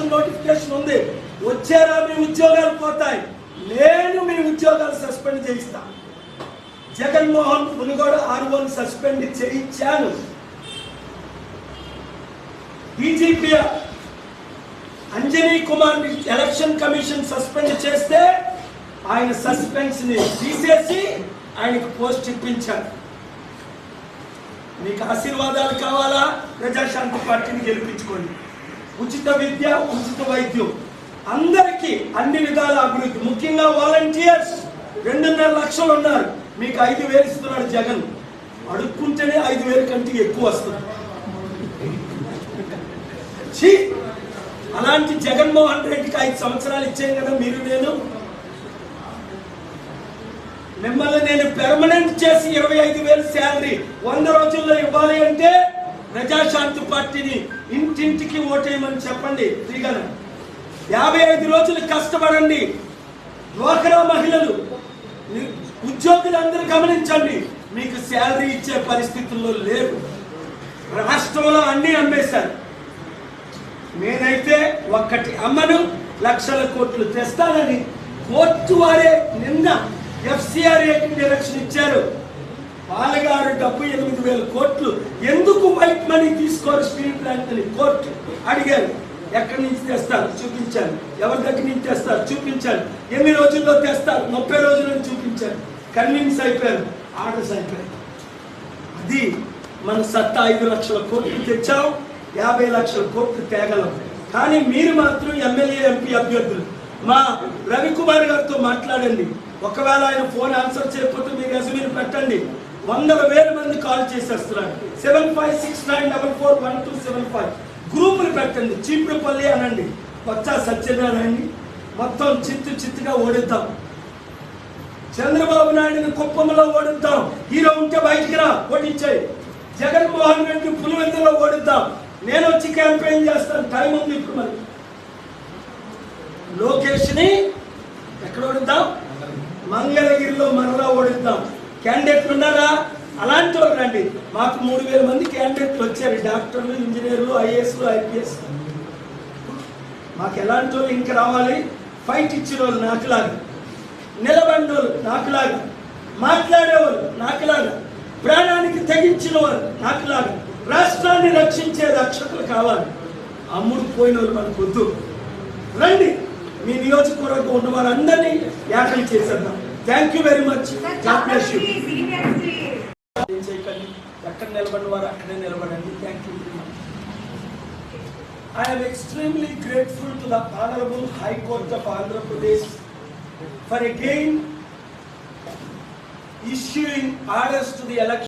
Election notification ఉంది. వచ్చారా మీ ఉద్యోగాలు పోతాయి, నేను మీ ఉద్యోగాలు సస్పెండ్ చేయిస్తా. జగన్మోహన్ మునుగోడు ఆర్ఓని సస్పెండ్ చేయించాను. DGP Anjani Kumar election commission suspend చేస్తే ఆయన సస్పెన్స్ ని తీసేసి ఆయనకు పోస్ట్ ఇప్పించారు. మీకు ఆశీర్వాదాలు కావాలా? ప్రజాశాంతి పార్టీని గెలిపించుకోండి. ఉచిత విద్య, ఉచిత వైద్యం, అందరికీ అన్ని విధాల అభివృద్ధి. ముఖ్యంగా వాలంటీర్స్ 2.5 లక్షలు ఉన్నారు, మీకు 5,000 ఇస్తున్నాడు జగన్. అడుక్కుంటేనే 5,000 కంటే ఎక్కువ వస్తుంది. అలాంటి జగన్మోహన్ రెడ్డికి 5 సంవత్సరాలు ఇచ్చాను కదా మీరు. మిమ్మల్ని నేను పెర్మనెంట్ చేసి 25,000 శాలరీ 100 రోజుల్లో ఇవ్వాలి అంటే ప్రజాశాంతి పార్టీని ఇంటింటికి ఓటేయమని చెప్పండి. ఫ్రీగానే 55 రోజులు కష్టపడండి. డ్వాక్రా మహిళలు, ఉద్యోగులందరూ గమనించండి, మీకు శాలరీ ఇచ్చే పరిస్థితుల్లో లేరు. రాష్ట్రంలో అన్ని అమ్మేశారు. నేనైతే ఒక్కటి అమ్మను, లక్షల కోట్లు తెస్తానని కోర్టు వారే నిన్న FCR డైరెక్షన్ ఇచ్చారు. పాలగారు డబ్బు 8,000 కోట్లు ఎందుకు వైట్ మనీ తీసుకోరు స్టీల్ ప్లాంట్ అని కోర్టు అడిగారు. ఎక్కడి నుంచి తెస్తారు చూపించాను, ఎవరి దగ్గర నుంచి తెస్తారు చూపించాను, ఎన్ని రోజుల్లో తెస్తారు 30 రోజులను చూపించాను. కన్విన్స్ అయిపోయారు, ఆర్డర్స్ అయిపోయారు. అది మన సత్తా. 5 లక్షల కోట్లు తెచ్చాం, 50 లక్షల కోట్లు తేగలం. కానీ మీరు మాత్రం ఎమ్మెల్యే ఎంపీ అభ్యర్థులు మా రవికుమార్ గారితో మాట్లాడండి. ఒకవేళ ఆయన ఫోన్ ఆన్సర్ చేయకపోతే మీరు రెజ్యూమ్ పెట్టండి. 100,000 మంది కాల్ చేసేస్తున్నారు. 7569441275 గ్రూపులు పెట్టండి. చీపురుపల్లి అనండి, వచ్చా సత్యనారాయణని మొత్తం చిత్తుగా ఓడిద్దాం. చంద్రబాబు నాయుడిని కుప్పంలో ఓడిద్దాం. హీరో ఉంటే బయటికి రా, ఓడించాయి. జగన్మోహన్ రెడ్డి పులివెందులో ఓడిద్దాం. నేను వచ్చి క్యాంపెయిన్ చేస్తాను, టైం ఉంది ఇప్పుడు. మరి లోకేష్ ని ఎక్కడ ఓడిద్దాం? మంగళగిరిలో మరలా ఓడిద్దాం. క్యాండిడేట్లు ఉన్నారా? అలాంటి వాళ్ళు రండి. మాకు 3,000 మంది క్యాండిడేట్లు వచ్చారు, డాక్టర్లు, ఇంజనీర్లు, ఐఏఎస్లు, ఐపీఎస్. మాకు ఎలాంటి వాళ్ళు ఇంకా రావాలి? ఫైట్ ఇచ్చిన వాళ్ళు నాకులాగా, నిలబడిన వాళ్ళు నాకులాగా, మాట్లాడేవాళ్ళు నాకులాగా, ప్రాణానికి తెగించిన వాళ్ళు నాకులాగా, రాష్ట్రాన్ని రక్షించే రక్షకులు కావాలి. అమ్ముడు పోయిన వాళ్ళు మనకు వద్దు. రండి, మీ నియోజకవర్గం ఉన్న వారందరినీ యాకలు చేసేద్దాం. Thank you very much. చేయకండి, ఎక్కడ నిలబడిన వారు అక్కడే నిలబడండి. Thank you very much. I am extremely grateful to the Honorable High Court of Andhra Pradesh for again issuing orders to the election